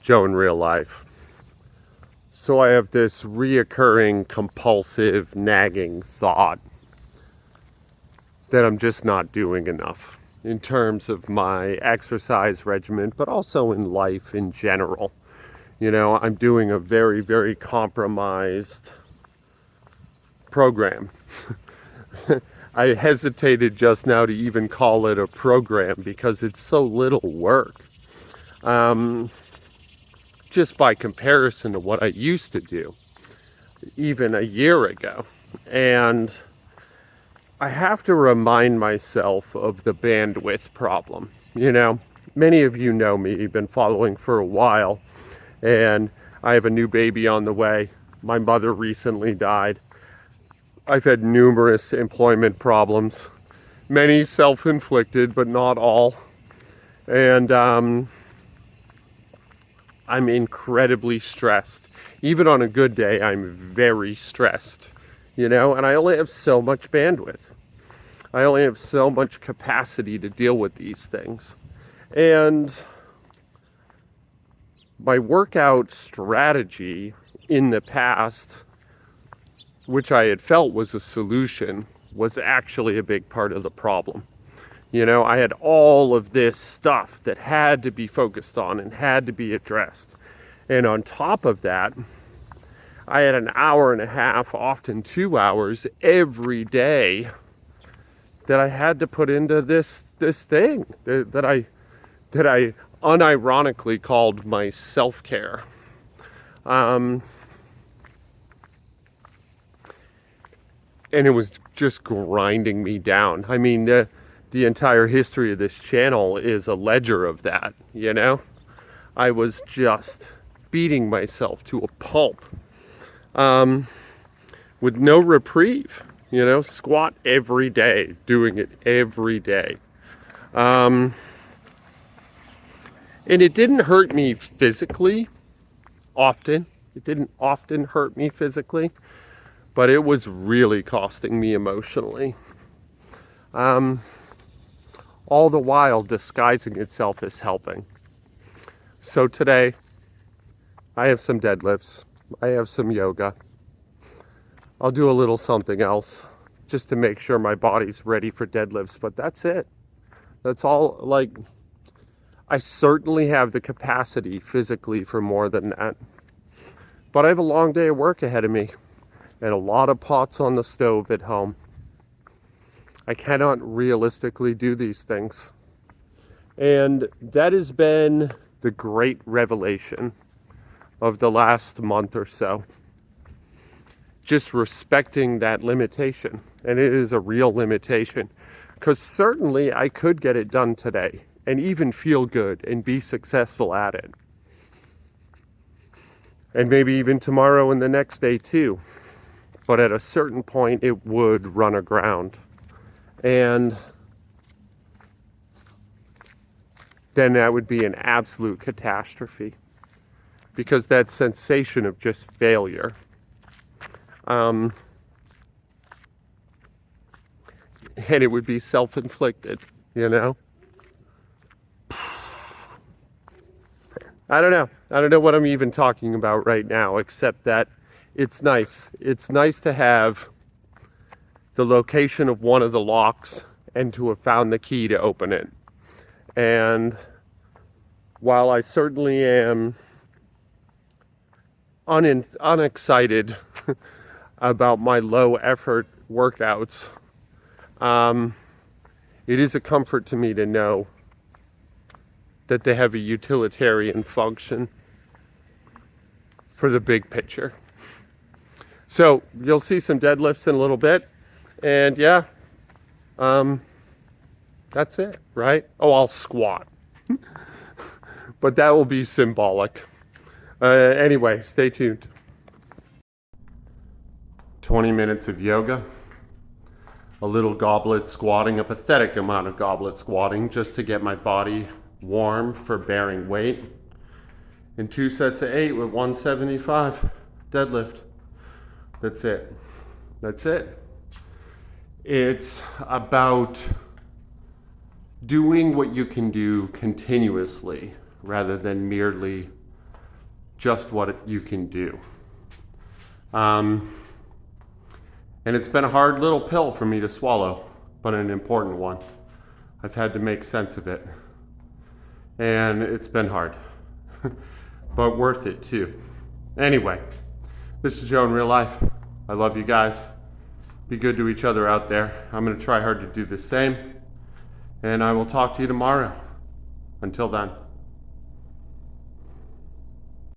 Joe in real life. So I have this reoccurring, compulsive, nagging thought that I'm just not doing enough in terms of my exercise regimen, but also in life in general. You know, I'm doing a very, very compromised program. I hesitated just now to even call it a program because it's so little work. Just by comparison to what I used to do even a year ago. And I have to remind myself of the bandwidth problem. You know, many of you know me, you've been following for a while, and I have a new baby on the way. My mother recently died. I've had numerous employment problems, many self-inflicted, but not all. And I'm incredibly stressed. Even on a good day, I'm very stressed, you know, and I only have so much bandwidth. I only have so much capacity to deal with these things. And my workout strategy in the past, which I had felt was a solution, was actually a big part of the problem. You know, I had all of this stuff that had to be focused on and had to be addressed. And on top of that, I had an hour and a half, often 2 hours every day that I had to put into this thing that I unironically called my self-care. And it was just grinding me down. I mean, the entire history of this channel is a ledger of that, you know? I was just beating myself to a pulp with no reprieve, you know? Squat every day, doing it every day. And it didn't hurt me physically often. It didn't often hurt me physically, but it was really costing me emotionally. All the while disguising itself as helping. So today, I have some deadlifts, I have some yoga. I'll do a little something else just to make sure my body's ready for deadlifts, but that's it. That's all. Like, I certainly have the capacity physically for more than that. But I have a long day of work ahead of me and a lot of pots on the stove at home. I cannot realistically do these things. And that has been the great revelation of the last month or so. Just respecting that limitation. And it is a real limitation. Because certainly I could get it done today and even feel good and be successful at it. And maybe even tomorrow and the next day too. But at a certain point, it would run aground. And then that would be an absolute catastrophe. Because that sensation of just failure. And it would be self-inflicted, you know? I don't know. I don't know what I'm even talking about right now, except that it's nice. It's nice to have the location of one of the locks and to have found the key to open it. And while I certainly am unexcited about my low effort workouts, it is a comfort to me to know that they have a utilitarian function for the big picture. So you'll see some deadlifts in a little bit. And yeah, that's it, right? Oh, I'll squat. But that will be symbolic. Anyway, stay tuned. 20 minutes of yoga. A little goblet squatting, a pathetic amount of goblet squatting just to get my body warm for bearing weight. And 2 sets of 8 with 175 deadlift. That's it. That's it. It's about doing what you can do continuously rather than merely just what you can do. And it's been a hard little pill for me to swallow, but an important one. I've had to make sense of it. And it's been hard, but worth it too. Anyway, this is Joe in real life. I love you guys. Be good to each other out there. I'm going to try hard to do the same. And I will talk to you tomorrow. Until then.